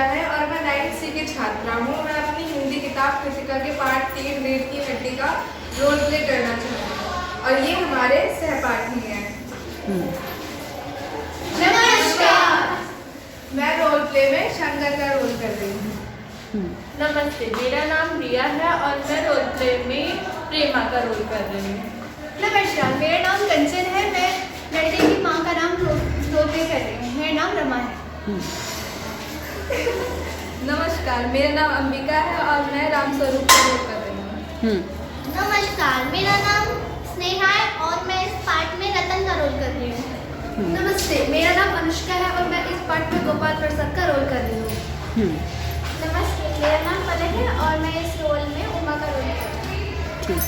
पूजा है और मैं 9th C की छात्रा हूँ। मैं अपनी हिंदी किताब कृतिका के पाठ 3 रेत की हड्डी का रोल प्ले करना चाहती हूँ और ये हमारे सहपाठी हैं। नमस्कार, मैं रोल प्ले में शंकर का रोल कर रही हूँ। नमस्ते, मेरा नाम रिया है और मैं रोल प्ले में प्रेमा का रोल कर रही हूँ। नमस्कार, मेरा नाम कंचन है। मैं लड़के की माँ का नाम रोल प्ले कर रही हूँ। मेरा नाम रमा है। नमस्कार, मेरा नाम अंबिका है और मैं राम स्वरूप का रोल कर रही हूँ। नमस्कार, मेरा नाम स्नेहा है और मैं इस पार्ट में रतन का रोल कर रही हूँ। नमस्ते, मेरा नाम अनुष्का है और मैं इस पार्ट में गोपाल प्रसाद का रोल कर रही हूँ। नमस्ते, मेरा नाम पलक है और मैं इस रोल में उमा का रोल कर रही हूँ।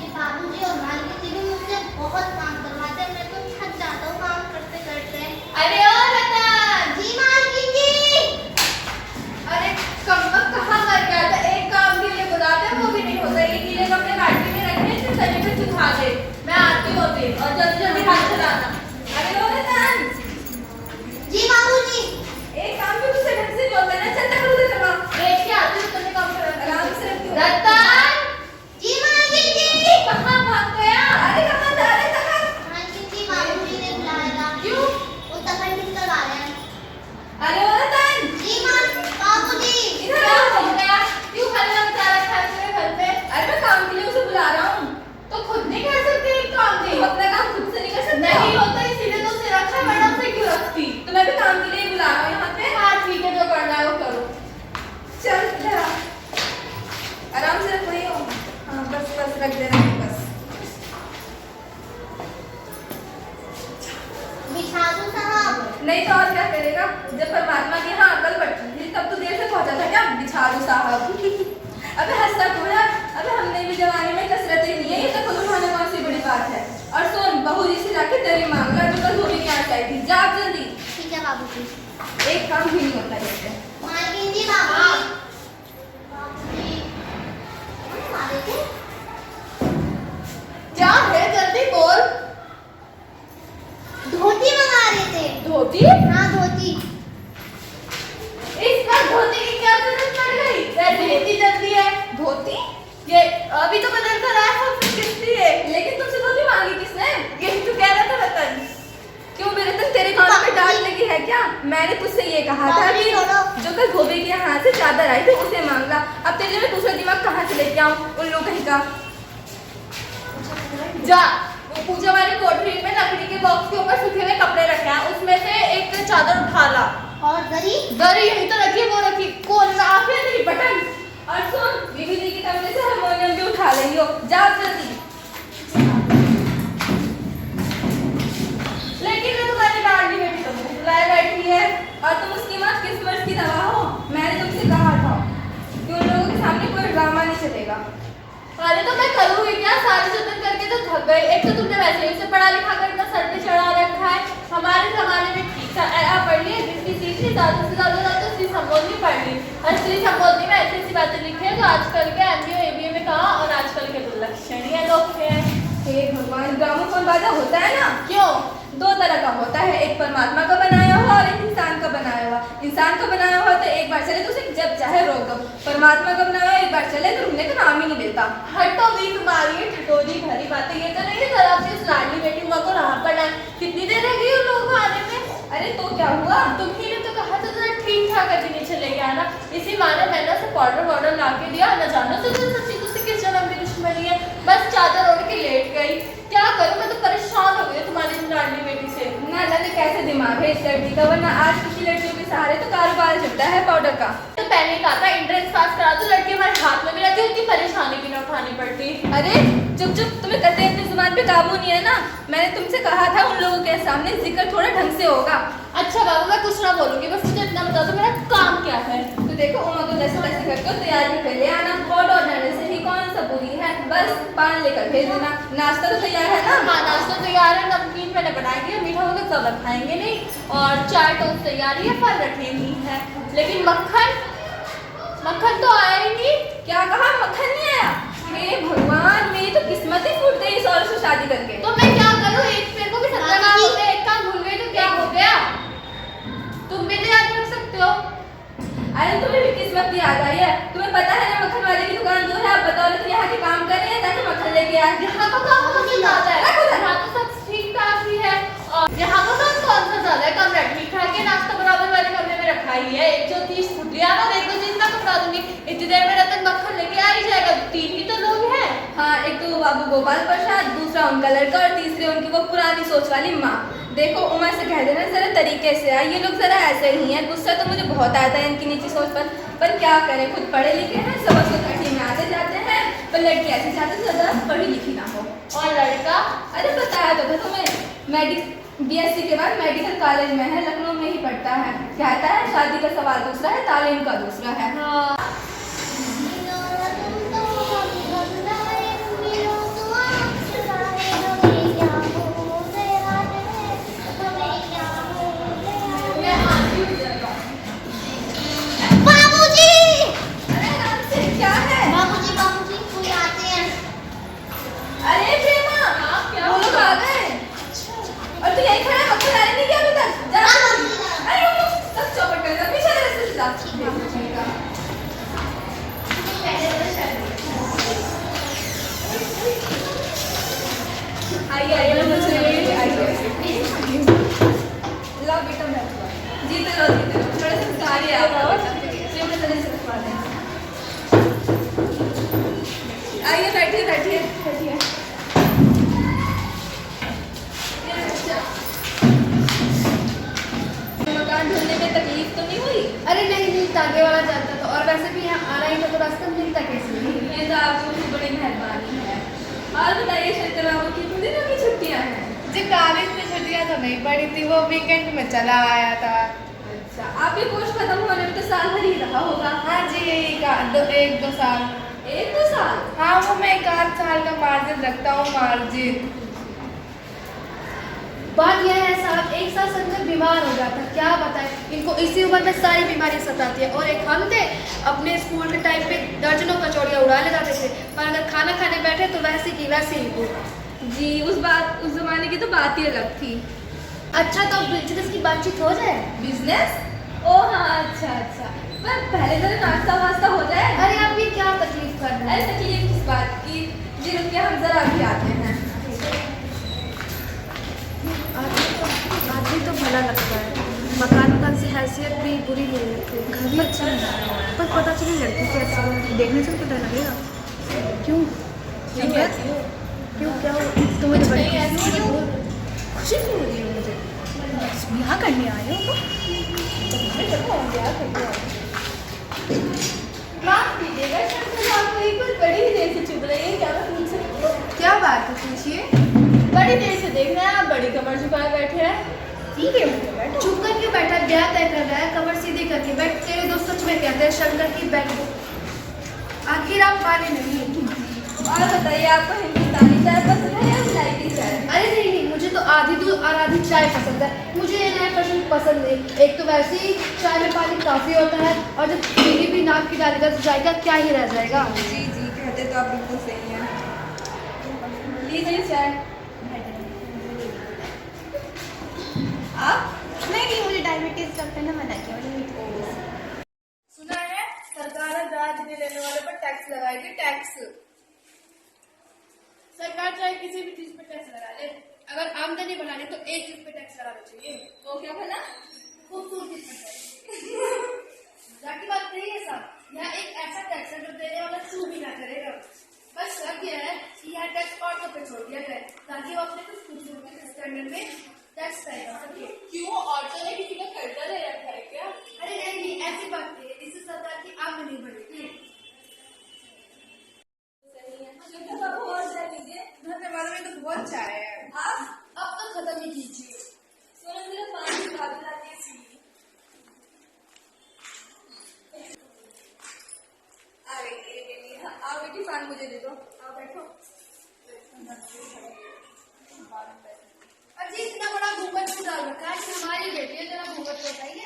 ये बाबूजी और मालकिन जी भी मुझसे बहुत काम करवाते हैं। मैं तो थक जाता हूँ काम करते करते। अरे ओ रतन! जी मालकिन जी। अरे कमबख्त कहाँ मर गया था? एक काम के लिए बुलाते हैं वो भी नहीं होता। ये गीले कपड़े बाल्टी में रखे थे, सभी पे सुखा दे। मैं आती होती और जल्दी जल्दी हाथ चलाना। अरे ओ रतन! जी बाबूजी। एक काम भी तुझसे ढंग से नहीं होता ना। चल तक उधर चला। देख के आती हूँ तुमने काम करा। आराम से रखती हूँ। रतन! जी मालकिन जी। कहाँ भाग गया? अरे कहाँ जा रहे तखन? मालकिन जी बाबूजी ने बुलाया। क्यों? वो तखन ठीक करवा रहे हैं। अरे ओ रतन! जी बाबूजी। इधर क्या हो गया? क्यों हल्ला मचा रखा है तेरे घर पे? अरे मैं काम के लिए उसे बुला रहा हूँ। तो खुद नहीं कर सकती एक काम भी? अपना काम खुद से नहीं कर सकती? नहीं होता इसीलिए तो उसे रखा है, वरना उसे क्यों रखती? तो मैं भी काम के लिए बुला रहा हूँ यहाँ पे। हाँ ठीक है, जो करना है वो करो। चल इधर आ। आराम से रख वही हो। हाँ बस बस रख दे रहे बस। बिछा दूं साहब? नहीं तो और क्या करेगा? जब परमात्मा की यहाँ अकल बढ़ती थी तब तो देर से पहुंचा था क्या? बिछा दो साहब। अबे हंसता क्यों है? अबे हमने भी जवानी में कसरतें की है, ये तो खुद उठाने कौन सी बड़ी बात है। और सुन, बहू जी से जाके दरी मांग ला जो कल धोबी के यहाँ आई थी। जा जल्दी। ठीक है बाबूजी। एक काम भी नहीं होता इससे। मालकिन जी बाबूजी। बाबूजी मारे थे? क्या है? जल्दी बोल। धोती मंगा रहे थे। धोती? हाँ धोती। इस बार धोती की क्या जरूरत पड़ गई? वैसे इतनी जल्दी है। धोती? ये अभी तो बदल कर आया था, फिर किसकी है? लेकिन तुमसे धोती मांगी किसने? यही तो कह रहा था रतन। क्यों मेरे तक तेरे कान पे डाल लगी है क्या? मैंने तुझसे ये कहा था कि जो कल धोबी के यहाँ से चादर आई थी उसे मांग ला। अब तेरे में दूसरा दिमाग कहाँ से लेके आऊँ? उन लोग कहीं का। जा, वो पूजा वाली कोठरी में लकड़ी के बॉक्स के ऊपर सूखे हुए कपड़े रखे हैं, उसमें से एक चादर उठा ला। और दरी? दरी यही तो रखी है, वो रखी। कौन सा आप है तेरी बटन? और सुन, बीबी जी की कमरे से हारमोनियम भी उठा लेंगे हो। जा जल्दी। लेकिन मैं तुम्हारी लाडली बेटी तो मुझे बुलाए बैठी है। और तुम उसकी माँ किस मर्ज की दवा हो? मैंने तुमसे कहा था कि उन लोगों के सामने कोई ड्रामा नहीं चलेगा। अरे तो मैं करूँगी क्या? सारे जतन करके तो थक गई। एक तो तुमने वैसे ही उसे पढ़ा लिखा कर इतना सर पे चढ़ा रखा है। हमारे जमाने में ठीक था, पढ़ ली, जिसकी सीख ली, ज्यादा से ज्यादा तो स्त्री संबोधनी पढ़ ली। और स्त्री संबोधनी में ऐसी ऐसी बातें लिखी है जो आजकल के MBA ABA में कहा और आजकल के तो लक्षणीय लोग हैं। हे भगवान, ग्रामोफोन बाजा होता है ना? क्यों? दो तरह का होता है, एक परमात्मा का बनाया हुआ और एक इंसान का बनाया हुआ। इंसान का बनाया हुआ तो एक बार चले तो उसे जब चाहे रोक दो। परमात्मा का बनाया हुआ एक बार चले तो रुकने का नाम ही नहीं लेता। हटो भी, तुम्हारी ये ठिठोरी भरी बातें। ये तो नहीं है जरा अपनी उस लाडली बेटी माँ को राह पर डाल। कितनी देर रह गई उन लोगों को आने में? अरे तो क्या हुआ? तुम्ही ने तो कहा था जरा ठीक ठाक अभी नहीं चलेगा ना। इसी माने मैंने उसे पाउडर वाउडर ला के दिया। न जानो तो सच्ची तुझसे किस जन्म की दुश्मनी है। बस चादर ओढ़ के लेट गई। क्या करूं, मैं तो परेशान हो गई तुम्हारी लाडली बेटी से। ना जाने कैसे दिमाग है इस लड़की का, वरना आज किसी लड़कियों के सहारे तो कारोबार चलता है पाउडर का। तो पहले ही कहा था एंट्रेंस पास करा तो लड़की हमारे हाथ में भी रहती, उतनी परेशानी भी ना उठानी पड़ती। अरे चुप चुप, तुम्हें कहते अपनी जुबान पे काबू नहीं है ना? मैंने तुमसे कहा था उन लोगों के सामने जिक्र थोड़ा ढंग से होगा। अच्छा बाबू, मैं कुछ ना बोलूंगी, बस मुझे इतना बता दो मेरा काम क्या है। तो देखो उमा को जैसे तैसे करके तैयारी कर ले आना। ऑर्डर डालने से ही कौन सा बुरी है, बस पान लेकर भेज देना। नाश्ता तो तैयार है ना? हाँ नाश्ता तैयार है, नमकीन मैंने बनाई है, मीठा वो लोग कब खाएंगे नहीं। और चाय टोस्ट तैयार है, फल रखे ही है। लेकिन मक्खन तो आया ही नहीं। क्या कहा? मक्खन नहीं आया? हे भगवान, मेरी तो किस्मत ही फूट गई इस औरत से शादी करके। तो मैं क्या करूँ? एक पेड़ को भी 17 काम होते हैं, एक काम भूल गई तो क्या हो गया? तुम भी तो याद रख सकते हो। याद आई है, तुम्हें पता है ना मक्खन वाले की दुकान दूर है, आप बताओ ना, तो यहाँ के काम कर रहे हैं ताकि मक्खन लेके आए। यहाँ का काम मुझे ज्यादा है, यहाँ तो सब ठीक ठाक ही है। और यहाँ का काम कौन सा ज्यादा है, कमरा ठीक ठाक है, नाश्ता बराबर वाले कमरे में रखा ही है। एक जो 30 फुट लिया ना, देखो जितना कमरा दूंगी इतनी देर में रतन मक्खन लेके आ ही जाएगा। 3 ही तो लोग हैं। हाँ, एक तो बाबू गोपाल प्रसाद, दूसरा उनका लड़का और तीसरी उनकी वो पुरानी सोच वाली माँ। देखो उमा से कह देना जरा तरीके से आए, ये लोग जरा ऐसे ही हैं। गुस्सा तो मुझे बहुत आता है इनकी नीची सोच पर क्या करें, खुद पढ़े लिखे हैं, सबक तो कठी में आते जाते हैं, पर लड़की ऐसी चाहते हैं ज़्यादा पढ़ी लिखी ना हो। और लड़का, अरे बताया तो था तुम्हें, BSc के बाद मेडिकल कॉलेज में है, लखनऊ में ही पढ़ता है। कहता है शादी का सवाल दूसरा है, तालीम का दूसरा है। हाँ अरे प्रेमा, वो लोग आ गए। और तू यहीं खड़ा है, मक्खन लाने नहीं गया अभी तक? जा। अरे रुक, सब चौपट कर दो, पीछे रास्ते से जा। आइए, लो बेटा बैठो। जीते लो, थोड़ा संस्कारी है आपका बेटा, प्रेमा जल्दी से रखवा दें। आइए, बैठिए। मकान ढूंढने में तकलीफ तो नहीं हुई? अरे नहीं, तागे वाला जानता था, और वैसे भी यहाँ आना ही था तो रास्ता मिलता कैसे? ये तो आपकी बड़ी मेहरबानी है। और बताइए शंकर बाबू, कितने दिनों की छुट्टियाँ हैं? जी कॉलेज में छुट्टियां तो नहीं पड़ी थी, वो वीकेंड में चला आया था। अच्छा, आपके कोर्स खत्म होने में तो साल भर ही रहा होगा। हाँ जी, यही 1-2 साल। 1-2 साल? हाँ, वो मैं 1-8 साल का मार्जिन रखता हूँ, मार्जिन। बात यह है साहब, एक साल संजय बीमार हो जाता, क्या बताएं, इनको इसी उम्र में सारी बीमारी सताती है। और एक हम थे, अपने स्कूल के टाइम पे दर्जनों कचौड़ियाँ उड़ा ले जाते थे, पर अगर खाना खाने बैठे तो वैसे की वैसे ही हो। जी, उस जमाने की तो बात ही अलग थी। अच्छा, तो बिजनेस की बातचीत हो जाए? बिजनेस? ओ हाँ, अच्छा। पर पहले तो नाश्ता वास्ता हो जाए। अरे आप ये क्या तकलीफ कर रहे अरे हैं? तकलीफ किस बात की? जी रुकिए, हम जरा अभी आते हैं। आदमी तो भला लगता है, मकान से हैसियत भी बुरी नहीं लगती, घर भी अच्छा है, पर पता चली लड़की कैसी है, देखने से पता लगेगा। क्यों क्या हो तुम्हें? खुशी क्यों हो रही है मुझे? यहाँ करने आए हो माफ कीजिएगा, शंकर आपको एक बार बड़ी ही देर से चुप रही है, क्या बात मुझसे? क्या बात है, पूछिए। बड़ी देर से देख रहे हैं आप, बड़ी कमर झुकाए बैठे हैं। सीधे उठ बैठो। चुप करके बैठा, ब्याह तय कर रहा है, कमर सीधी करके बैठ। तेरे दोस्त सच में कहते हैं शंकर की बैठ, आखिर आप माने नहीं। और बताइए, आपको हिंदुस्तानी चाय पसंद है या इलायची चाय? अरे नहीं, मुझे तो आधी दूध और आधी चाय पसंद है, मुझे ये नया पर्सन पसंद नहीं। एक तो वैसे ही चाय में पानी काफ़ी होता है, और जब चीनी भी नाक की डालेगा तो जाएगा क्या ही रह जाएगा। जी, कहते तो आप बिल्कुल सही हैं। लीजिए चाय। आप? नहीं, मुझे डायबिटीज डॉक्टर ने मना किया, मुझे मीठा नहीं पसंद। सुना है सरकार ब्याज नहीं लेने वाले पर टैक्स लगाएगी, टैक्स। सरकार चाहे किसी भी चीज पे टैक्स लगा ले, अगर आमदनी बढ़ानी तो एक चीज पे टैक्स लगाना चाहिए। वो क्या भला? खूबसूरती जाकी बात नहीं है साहब, यहाँ एक ऐसा टैक्स है जो देने वाला चू भी ना करेगा। बस शर्त यह है कि यहाँ टैक्स औरतों पे छोड़ दिया जाए, ताकि वो अपने कुछ खूबसूरती के स्टैंडर्ड में टैक्स तय कर सके। क्यों, औरतों ने किसी का कर्जा ले रखा है क्या? अरे नहीं, ऐसी बात नहीं है, इससे सरकार की आमदनी बढ़ेगी। धन्यवाद, में तो बहुत चाय है। अब तो खत्म ही कीजिए। पान मुझे दे दो, आप बैठो। अजी इतना बड़ा घूंघट क्यों डाल रखा है? हमारी बेटी है, जरा घूंघट बताइए।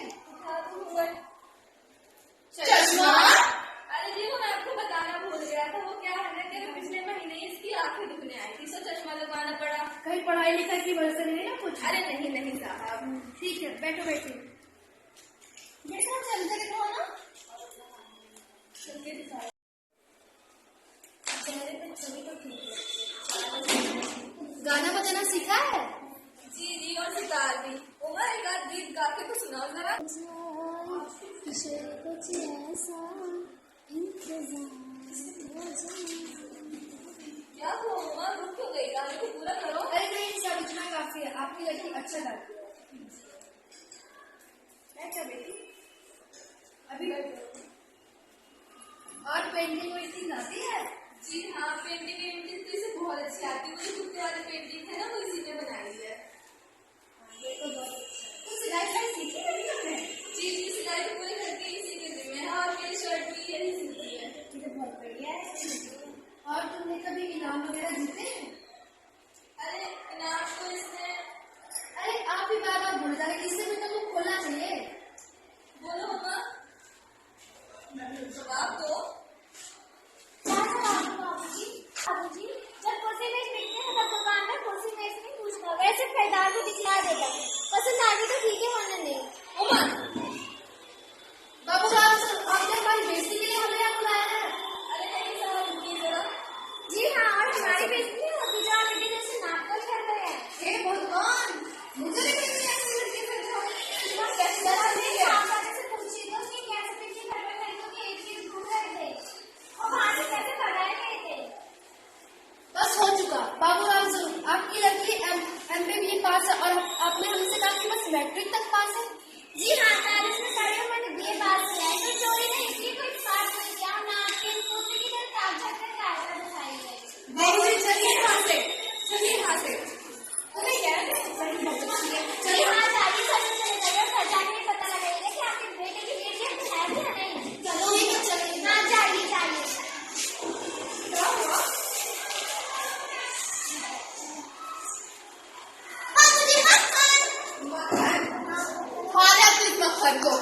चश्मा? अरे जी, वो मैं आपको बताना भूल गया था। वो क्या है ना कि पिछले महीने इसकी आंखें दुखने आई थी, तो चश्मा लगवाना पड़ा। कहीं पढ़ाई लिखाई की वजह से नहीं ना कुछ? अरे नहीं साहब। ठीक है, बैठो बैठो। बेटा चलते दिखाओ ना। गाना बजाना सीखा है? जी जी, और सितार भी। उमर, एक आध गीत गा के तो सुनाओ जरा। क्या हुआ उमर, रुक क्यों गई? गाने को पूरा करो। अरे नहीं, सब इतना काफी है। आपकी लड़की अच्छा गाती है। क्या बेटी? अभी और पेंटिंग वेंटिंग आती है? जी हाँ, पेंटिंग तो इसे बहुत अच्छी आती है। मुझे कुत्ते वाली पेंटिंग है ना, वो इसी ने बनाई है। ये तो बहुत अच्छा है। तो सिलाई सीखी है तुमने? जी जी, सिलाई तो पूरे करके इसी के दी है, और मेरी शर्ट भी यही सिलती है। ये तो बहुत बढ़िया है। और तुमने कभी इनाम वगैरह जीते हैं? अरे इनाम तो इसने। अरे आप ही बार बार भूल जा रहे, किससे भी तो खोलना चाहिए। बोलो मम्मा, जवाब दो। बाबूजी, जब कुर्सी मेज मिलते हैं तब दुकान में कुर्सी मेज नहीं पूछता, वैसे खरीदार को दिखला देता। पसंद आ गई तो ठीक है, वरना नहीं। उमर, बाबू साहब, आपने हमारी बेइज्जती के लिए हमें यहाँ बुलाया है? अरे नहीं साहब, रुकिए जरा। जी हाँ, और हमारी बेइज्जती होती जो आप बेटे जैसे नाटक कर रहे हैं। हे भगवान, मुझे भी कैसे ऐसे लड़के से इतना कैसे काम करने से पूछिएगा कि कैसे पिछले घर में लड़कों के एक चीज ढूंढ रहे थे और वहाँ से कैसे पढ़ाए गए थे। बस हो चुका। बाबू राम सर, आपकी लड़की MBA पास है और आपने हमसे कहा कि बस मैट्रिक तक पास है। जी हाँ, 40 में पढ़े और मैंने BA पास किया है, तो चोरी ने इसलिए कोई पास नहीं किया। ना आपके पुत्र की तरफ कागजात का कागज दिखाई गई। बाबूजी चलिए यहाँ से, चलिए यहाँ से। तुम्हें क्या है? जी हाँ, 40 साल में चले जाइए और घर जाके ये पता लगाइएगा कि आपके बेटे की बेटी है या नहीं। चलो ठीक है, चलिए। हाँ, जाइए जाइए। क्या हुआ? बाबूजी, मक्खन। खा लिया तू इस मक्खन को।